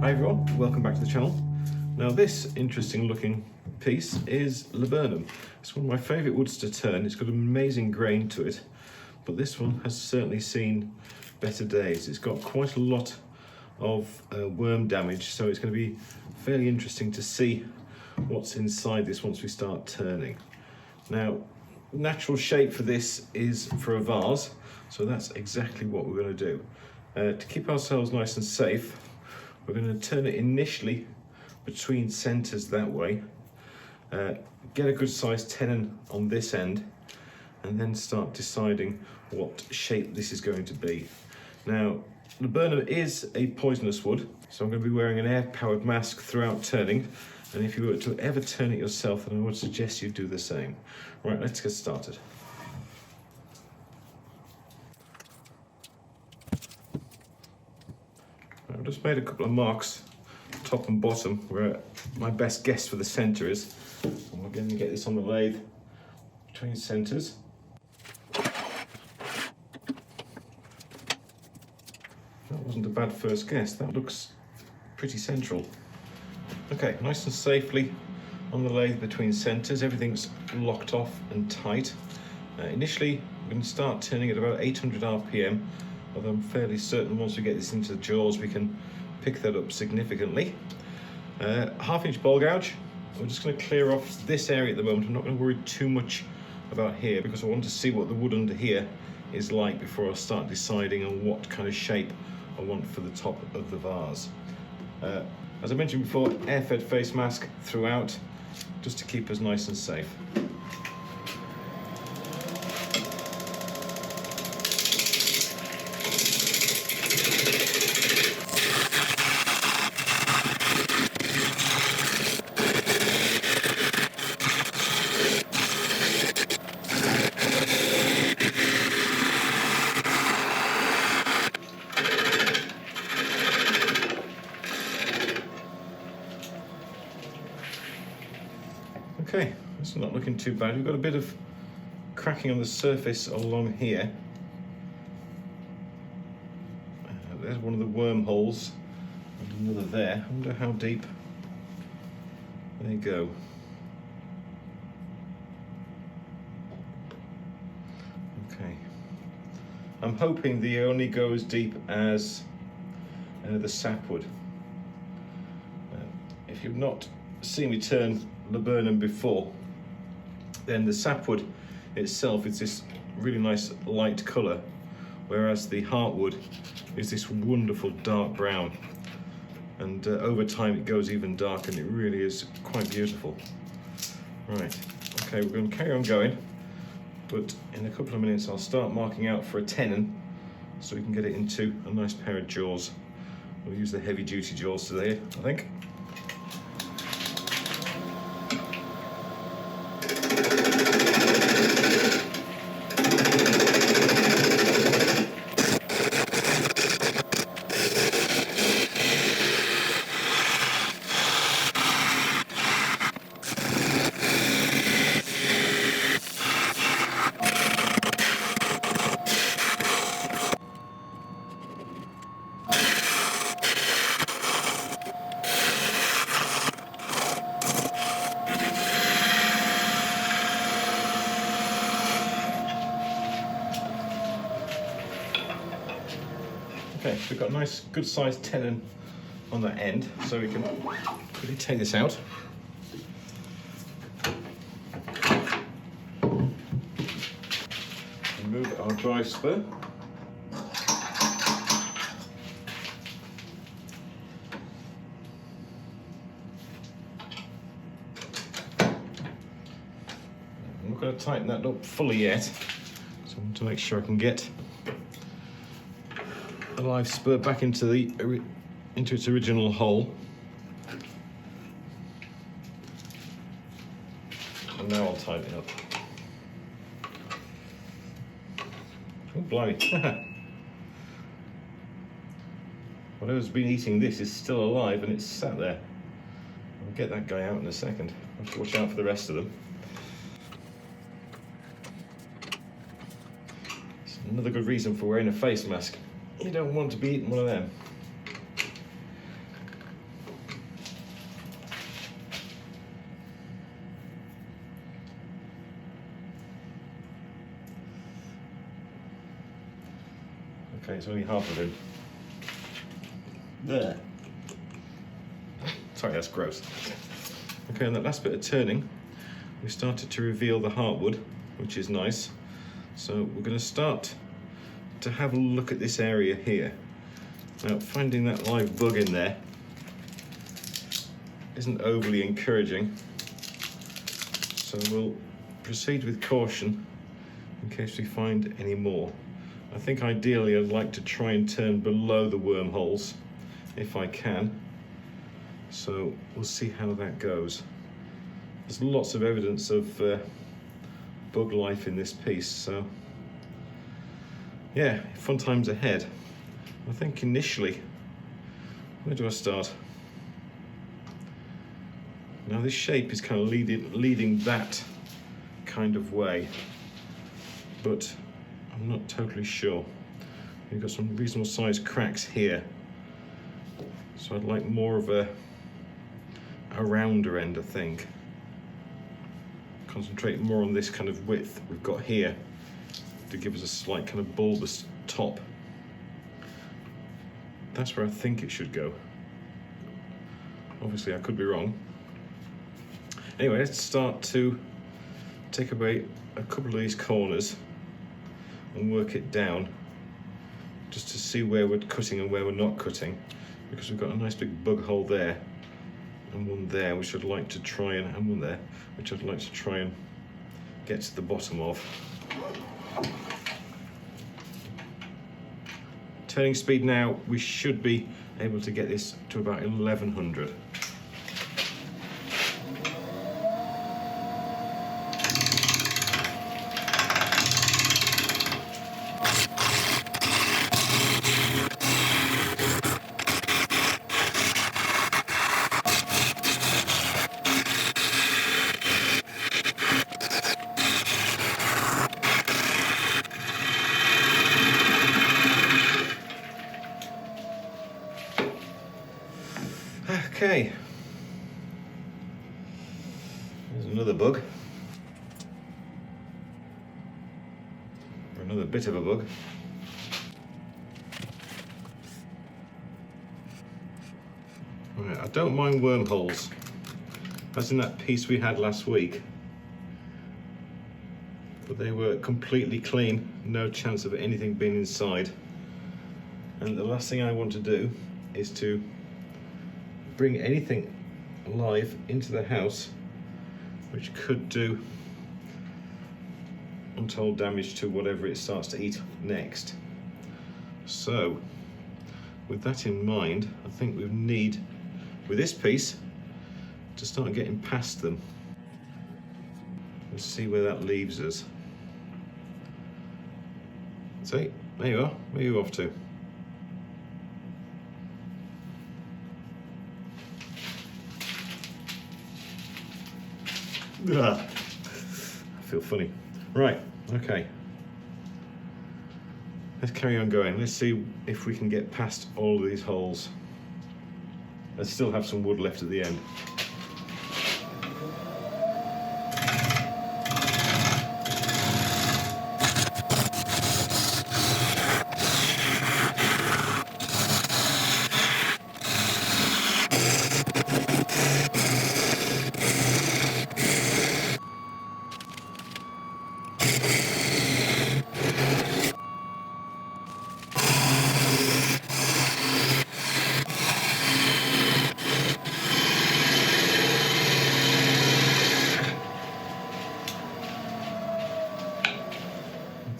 Hi everyone, welcome back to the channel. Now this interesting looking piece is laburnum. It's one of my favourite woods to turn. It's got an amazing grain to it, but this one has certainly seen better days. It's got quite a lot of worm damage, so it's going to be fairly interesting to see what's inside this once we start turning. Now, natural shape for this is for a vase, so that's exactly what we're going to do. To keep ourselves nice and safe, we're going to turn it initially between centres that way, get a good sized tenon on this end, and then start deciding what shape this is going to be. Now, laburnum is a poisonous wood, so I'm going to be wearing an air-powered mask throughout turning, and if you were to ever turn it yourself, then I would suggest you do the same. Right, let's get started. I've just made a couple of marks, top and bottom, where my best guess for the centre is. And we're going to get this on the lathe between centres. That wasn't a bad first guess. That looks pretty central. Okay, nice and safely on the lathe between centres. Everything's locked off and tight. Initially, we're going to start turning at about 800 RPM. Although I'm fairly certain once we get this into the jaws, we can pick that up significantly. Half-inch ball gouge. We're just going to clear off this area at the moment. I'm not going to worry too much about here because I want to see what the wood under here is like before I start deciding on what kind of shape I want for the top of the vase. As I mentioned before, air-fed face mask throughout, just to keep us nice and safe. Okay, it's not looking too bad. We've got a bit of cracking on the surface along here. There's one of the wormholes, and another there. I wonder how deep. There you go. Okay. I'm hoping they only go as deep as the sapwood. If you've not seen me turn laburnum before, then the sapwood itself is this really nice light colour, whereas the heartwood is this wonderful dark brown, and over time it goes even darker, and it really is quite beautiful. Right, okay, we're going to carry on going, but in a couple of minutes I'll start marking out for a tenon so we can get it into a nice pair of jaws. We'll use the heavy duty jaws today, I think. Okay, so we've got a nice good sized tenon on that end, so we can quickly take this out. Remove our drive spur. I'm not going to tighten that up fully yet, so I want to make sure I can get the live spur back into its original hole. And now I'll tighten it up. Oh, blimey. Whatever's been eating this is still alive and it's sat there. I'll get that guy out in a second. I have to watch out for the rest of them. It's another good reason for wearing a face mask. You don't want to be eating one of them. Okay, it's only half of him. There. Sorry, that's gross. Okay, and that last bit of turning, we started to reveal the heartwood, which is nice. So we're going to start to have a look at this area here. Now, finding that live bug in there isn't overly encouraging, so we'll proceed with caution in case we find any more. I think ideally I'd like to try and turn below the wormholes if I can, so we'll see how that goes. There's lots of evidence of bug life in this piece, so yeah, fun times ahead. I think initially, where do I start? Now this shape is kind of leading that kind of way, but I'm not totally sure. We've got some reasonable sized cracks here, so I'd like more of a rounder end, I think. Concentrate more on this kind of width we've got here to give us a slight kind of bulbous top. That's where I think it should go. Obviously I could be wrong. Anyway, let's start to take away a couple of these corners and work it down just to see where we're cutting and where we're not cutting, because we've got a nice big bug hole there and one there which I'd like to try and one there which I'd like to try and get to the bottom of. Turning speed now, we should be able to get this to about 1100. Okay, there's another bug, or another bit of a bug. Right, I don't mind wormholes. That's in that piece we had last week, but they were completely clean, no chance of anything being inside. And the last thing I want to do is to bring anything alive into the house which could do untold damage to whatever it starts to eat next. So with that in mind, I think we need, with this piece, to start getting past them. Let's see where that leaves us. See, there you are. Where are you off to? I feel funny. Right, okay. Let's carry on going. Let's see if we can get past all of these holes. Let's still have some wood left at the end.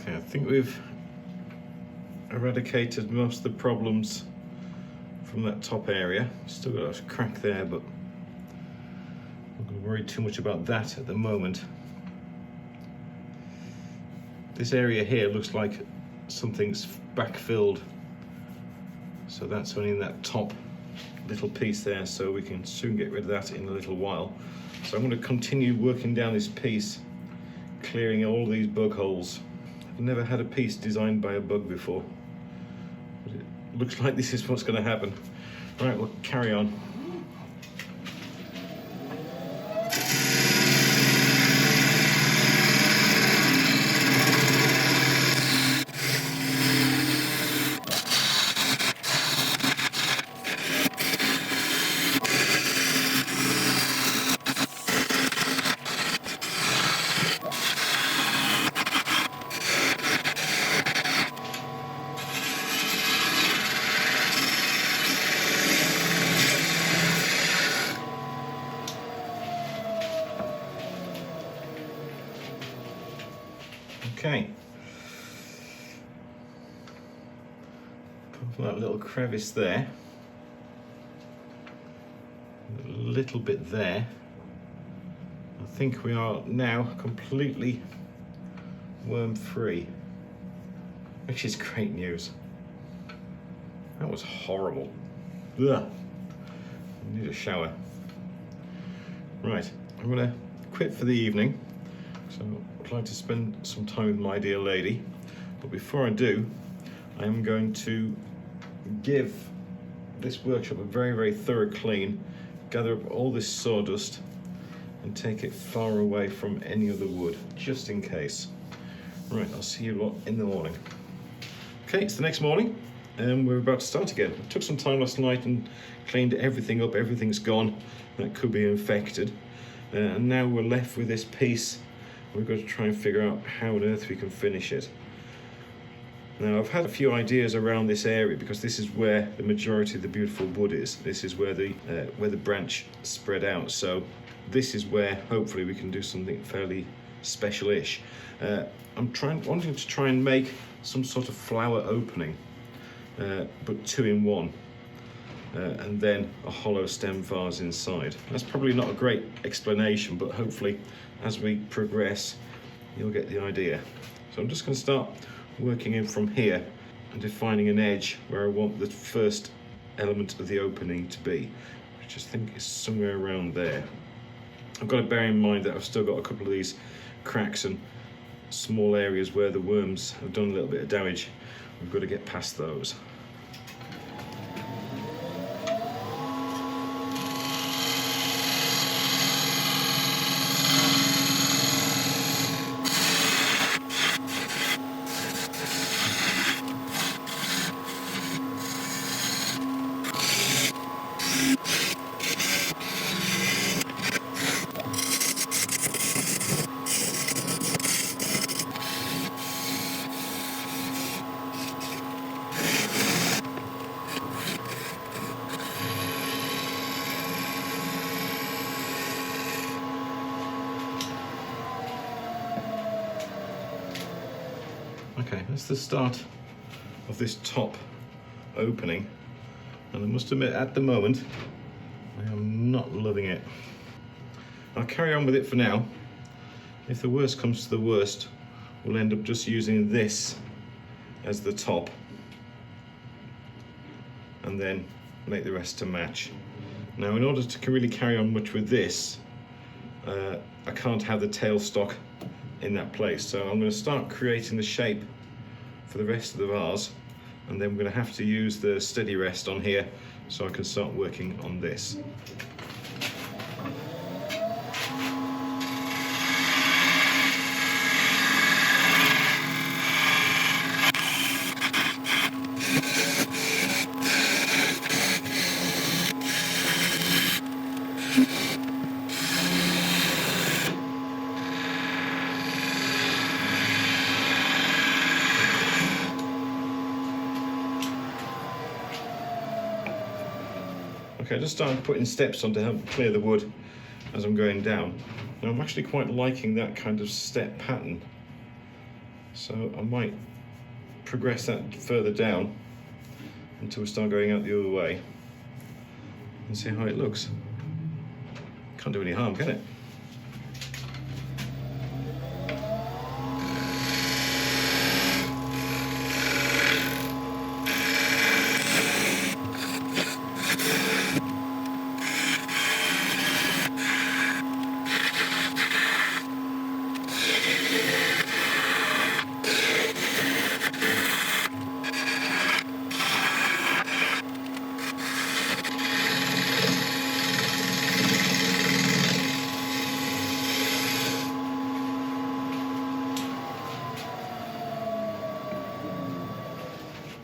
I think we've eradicated most of the problems from that top area. Still got a crack there, but I'm not going to worry too much about that at the moment. This area here looks like something's backfilled, so that's only in that top little piece there, so we can soon get rid of that in a little while. So I'm going to continue working down this piece, clearing all these bug holes. I've never had a piece designed by a bug before, but it looks like this is what's going to happen. Right, we'll carry on. Apart from that little crevice there, a little bit there, I think we are now completely worm-free, which is great news. That was horrible. Ugh. I need a shower. Right, I'm gonna quit for the evening. So I'd like to spend some time with my dear lady. But before I do, I am going to give this workshop a very, very thorough clean, gather up all this sawdust and take it far away from any other wood, just in case. Right, I'll see you lot in the morning. Okay, it's the next morning and we're about to start again. I took some time last night and cleaned everything up. Everything's gone that could be infected. And now we're left with this piece. We've got to try and figure out how on earth we can finish it. Now, I've had a few ideas around this area because this is where the majority of the beautiful wood is. This is where the branch spread out. So this is where hopefully we can do something fairly special-ish. I'm wanting to try and make some sort of flower opening, but 2-in-1. And then a hollow stem vase inside. That's probably not a great explanation, but hopefully as we progress, you'll get the idea. So I'm just going to start working in from here and defining an edge where I want the first element of the opening to be, which I think is somewhere around there. I've got to bear in mind that I've still got a couple of these cracks and small areas where the worms have done a little bit of damage. We've got to get past those. Okay, that's the start of this top opening, and I must admit at the moment I am not loving it. I'll carry on with it for now. If the worst comes to the worst, we'll end up just using this as the top and then make the rest to match. Now, in order to really carry on much with this, I can't have the tailstock in that place, so I'm going to start creating the shape for the rest of the vase, and then we're going to have to use the steady rest on here so I can start working on this. Okay, I just started putting steps on to help clear the wood as I'm going down. Now I'm actually quite liking that kind of step pattern, so I might progress that further down until we start going out the other way and see how it looks. Can't do any harm, can it?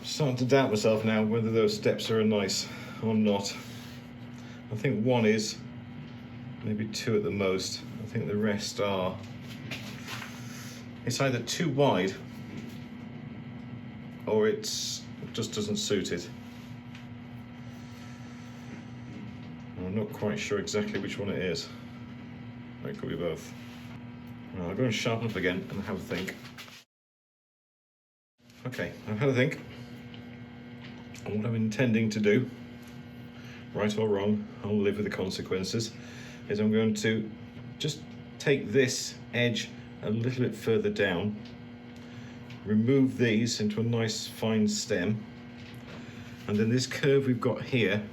Starting to doubt myself now whether those steps are nice or not. I think one is, maybe two at the most. I think the rest are, it's either too wide or it just doesn't suit it. I'm not quite sure exactly which one it is. It could be both. Right, I'll go and sharpen up again and have a think. Okay, I've had a think. And what I'm intending to do, right or wrong, I'll live with the consequences, is I'm going to just take this edge a little bit further down, remove these into a nice fine stem, and then this curve we've got here,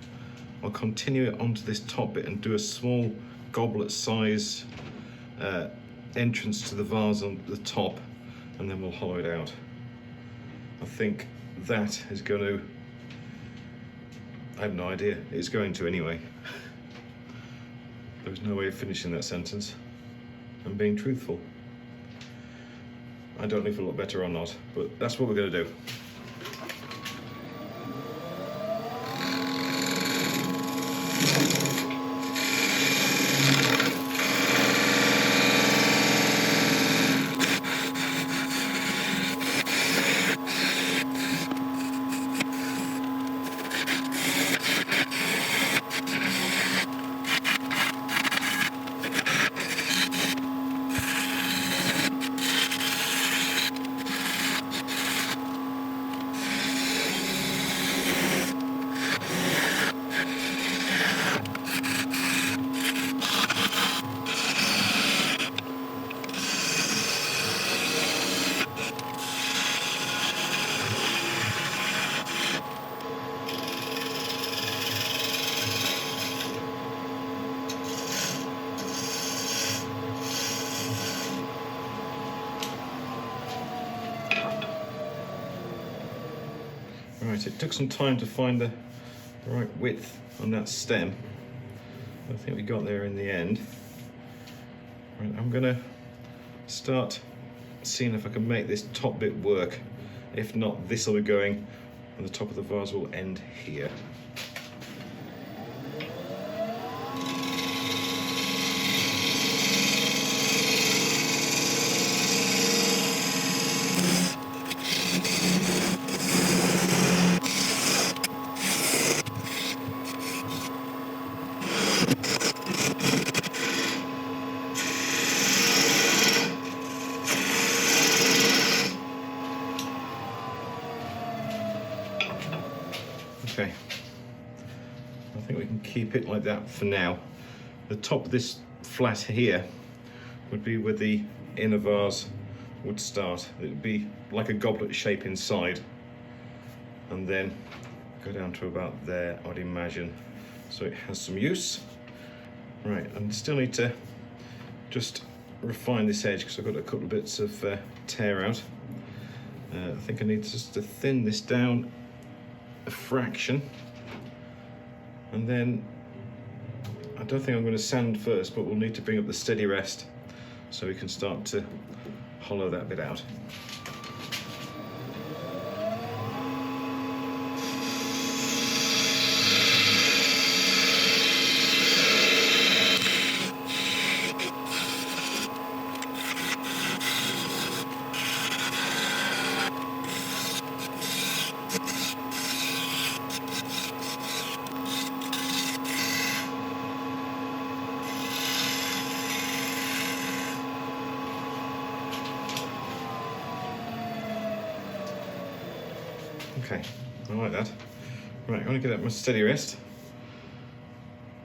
I'll continue it onto this top bit and do a small goblet size entrance to the vase on the top, and then we'll hollow it out. I think that is going to, I have no idea, it's going to anyway. There's no way of finishing that sentence. I'm being truthful. I don't know if it'll look better or not, but that's what we're going to do. Right, it took some time to find the right width on that stem. I think we got there in the end. Right, I'm gonna start seeing if I can make this top bit work. If not, this will be going, and the top of the vase will end here. Okay, I think we can keep it like that for now. The top of this flat here would be where the inner vase would start. It would be like a goblet shape inside, and then go down to about there, I'd imagine. So it has some use. Right, and still need to just refine this edge because I've got a couple of bits of tear out. I think I need just to thin this down a fraction, and then I don't think I'm going to sand first, but we'll need to bring up the steady rest so we can start to hollow that bit out. Okay, I like that. Right, I'm going to get up my steady rest,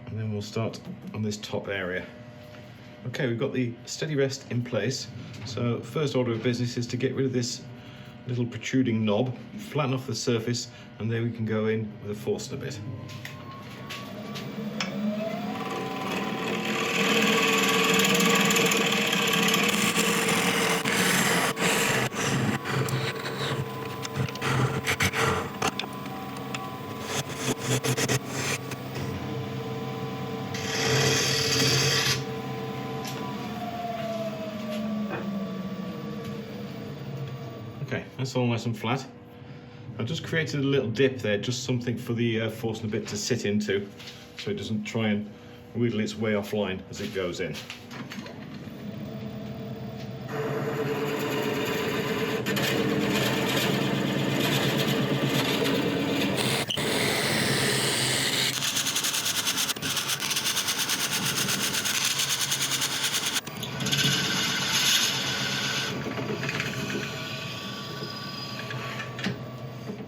and then we'll start on this top area. Okay, we've got the steady rest in place. So first order of business is to get rid of this little protruding knob, flatten off the surface, and then we can go in with a Forstner bit. Okay, that's all nice and flat. I've just created a little dip there, just something for the Forstner bit to sit into, so it doesn't try and wiggle its way offline as it goes in.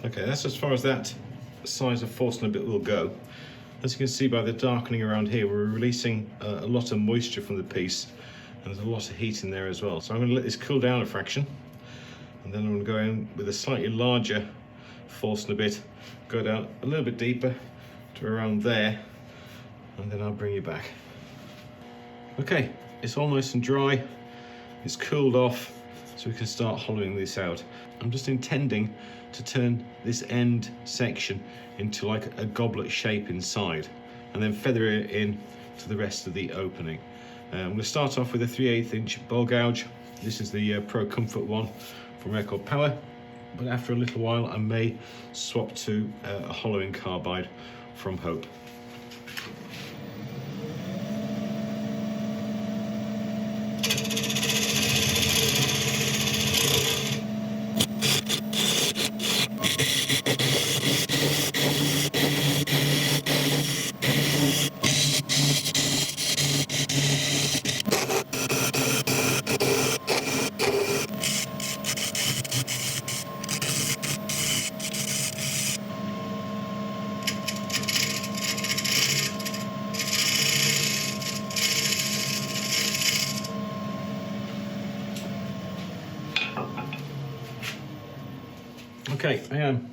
Okay, that's as far as that size of Forstner bit will go. As you can see by the darkening around here, we're releasing a lot of moisture from the piece, and there's a lot of heat in there as well. So I'm going to let this cool down a fraction, and then I'm going to go in with a slightly larger Forstner bit, go down a little bit deeper to around there, and then I'll bring you back. Okay, it's all nice and dry, it's cooled off, so we can start hollowing this out. I'm just intending to turn this end section into like a goblet shape inside, and then feather it in to the rest of the opening. I'm going to start off with a 3/8 inch bowl gouge. This is the Pro Comfort one from Record Power, but after a little while I may swap to a hollowing carbide from Hope. Okay, I am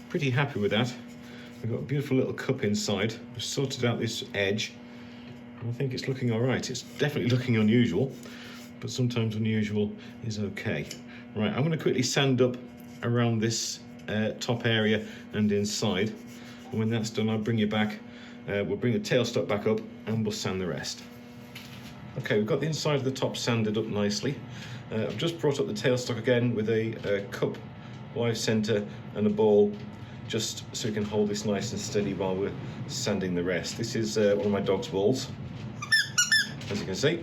pretty happy with that. I've got a beautiful little cup inside. I've sorted out this edge, and I think it's looking all right. It's definitely looking unusual, but sometimes unusual is okay. Right, I'm going to quickly sand up around this top area and inside, and when that's done I'll bring you back. We'll bring the tailstock back up and we'll sand the rest. Okay, we've got the inside of the top sanded up nicely. I've just brought up the tailstock again with a cup live center and a ball, just so we can hold this nice and steady while we're sanding the rest. This is one of my dog's balls, as you can see.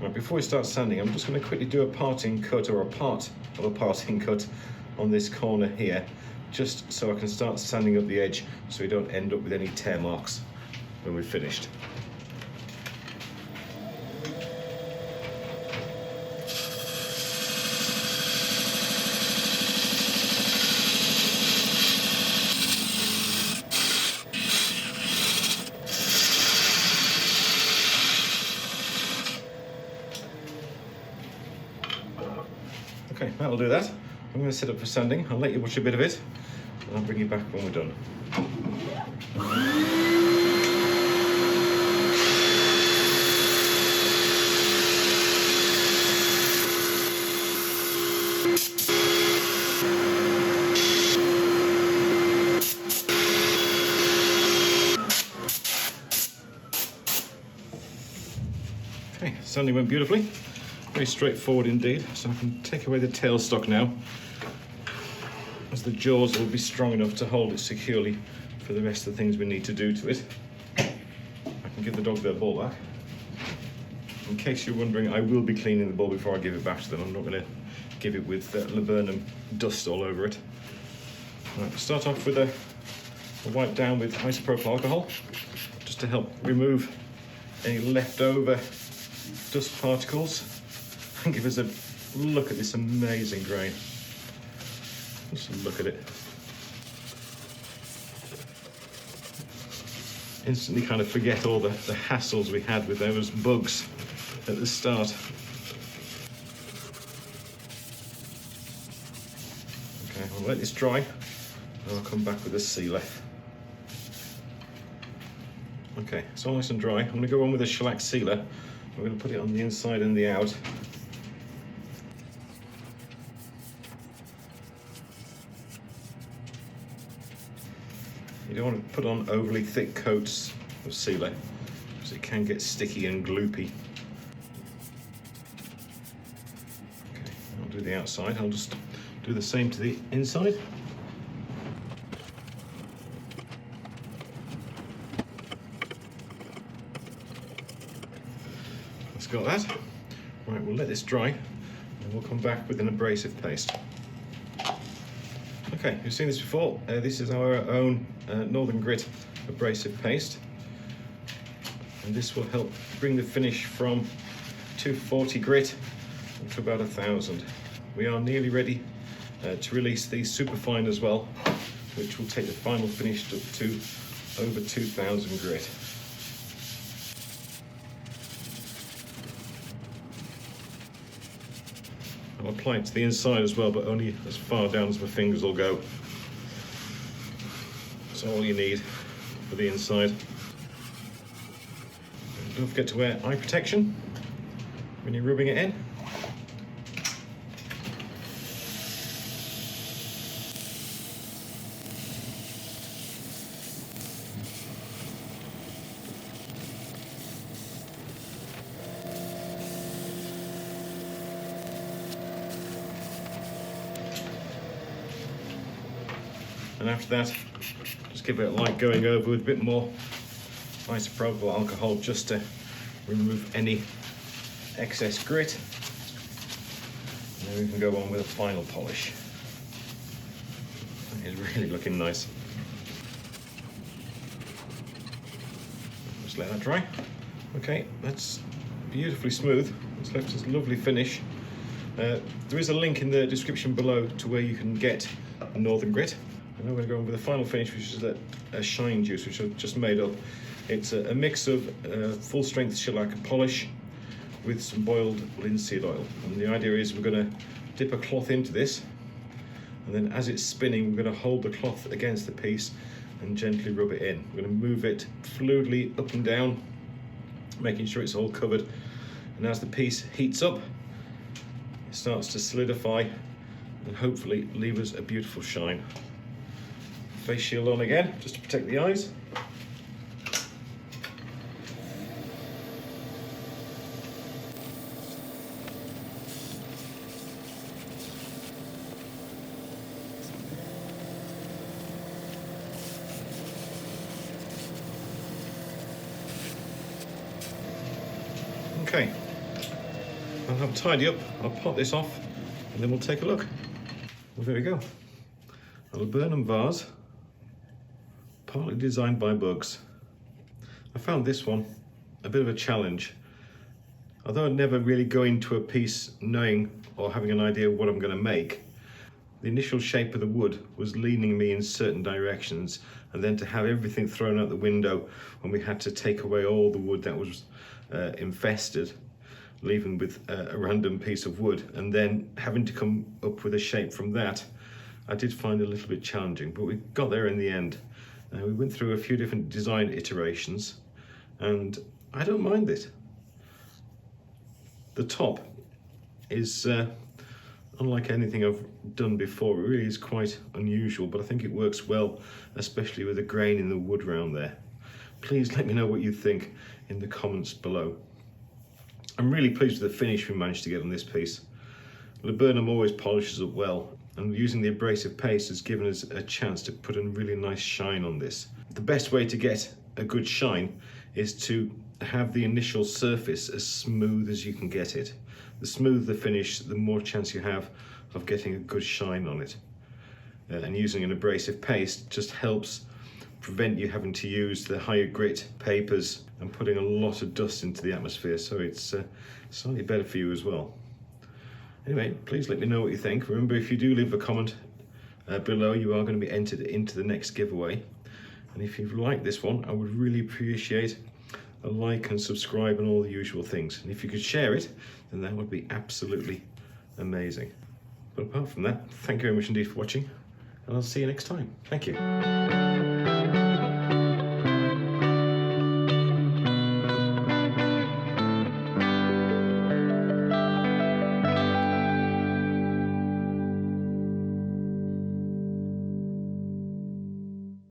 Right, before we start sanding, I'm just going to quickly do a parting cut, or a part of a parting cut on this corner here, just so I can start sanding up the edge so we don't end up with any tear marks when we've finished. Okay, that'll do that. I'm going to set up for sanding. I'll let you watch a bit of it, and I'll bring you back when we're done. Okay, sanding went beautifully. Very straightforward indeed. So I can take away the tailstock now, as the jaws will be strong enough to hold it securely for the rest of the things we need to do to it. I can give the dog their ball back. In case you're wondering, I will be cleaning the ball before I give it back to them. I'm not going to give it with laburnum dust all over it. Right, we'll start off with a wipe down with isopropyl alcohol, just to help remove any leftover dust particles and give us a look at this amazing grain. Just look at it. Instantly kind of forget all the hassles we had with those bugs at the start. Okay, I'll let this dry and I'll come back with a sealer. Okay, it's all nice and dry. I'm going to go on with a shellac sealer. We're going to put it on the inside and the out. You don't want to put on overly thick coats of sealer, because it can get sticky and gloopy. Okay, I'll do the outside. I'll just do the same to the inside. That's got that. Right, we'll let this dry and we'll come back with an abrasive paste. Okay, you've seen this before. This is our own Northern Grit abrasive paste, and this will help bring the finish from 240 grit up to about 1000. We are nearly ready to release these superfine as well. which will take the final finish up to over 2000 grit. I'll apply it to the inside as well, but only as far down as my fingers will go. That's all you need for the inside. And don't forget to wear eye protection when you're rubbing it in. And after that, just give it a light going over with a bit more isopropyl alcohol just to remove any excess grit. And then we can go on with a final polish. That is really looking nice. Just let that dry. Okay, that's beautifully smooth. It's left us a lovely finish. There is a link in the description below to where you can get Northern Grit. And now we're going to go on with the final finish, which is a shine juice, which I've just made up. It's a mix of full strength shellac polish with some boiled linseed oil. And the idea is we're going to dip a cloth into this, and then as it's spinning, we're going to hold the cloth against the piece and gently rub it in. We're going to move it fluidly up and down, making sure it's all covered. And as the piece heats up, it starts to solidify and hopefully leave us a beautiful shine. Face shield on again, just to protect the eyes. Okay, I'll have it tidy up, I'll pot this off, and then we'll take a look. Well, there we go. A laburnum vase, partly designed by Bugs. I found this one a bit of a challenge. Although I'd never really go into a piece knowing or having an idea of what I'm going to make, the initial shape of the wood was leaning me in certain directions, and then to have everything thrown out the window when we had to take away all the wood that was infested, leaving with a random piece of wood, and then having to come up with a shape from that, I did find a little bit challenging, but we got there in the end. We went through a few different design iterations, and I don't mind it. The top is unlike anything I've done before. It really is quite unusual, but I think it works well, especially with the grain in the wood round there. Please let me know what you think in the comments below. I'm really pleased with the finish we managed to get on this piece. Laburnum always polishes up well, and using the abrasive paste has given us a chance to put a really nice shine on this. The best way to get a good shine is to have the initial surface as smooth as you can get it. The smoother the finish, the more chance you have of getting a good shine on it. And using an abrasive paste just helps prevent you having to use the higher grit papers and putting a lot of dust into the atmosphere, so it's slightly better for you as well. Anyway, please let me know what you think. Remember, if you do leave a comment below, you are going to be entered into the next giveaway. And if you've liked this one, I would really appreciate a like and subscribe and all the usual things. And if you could share it, then that would be absolutely amazing. But apart from that, thank you very much indeed for watching, and I'll see you next time. Thank you.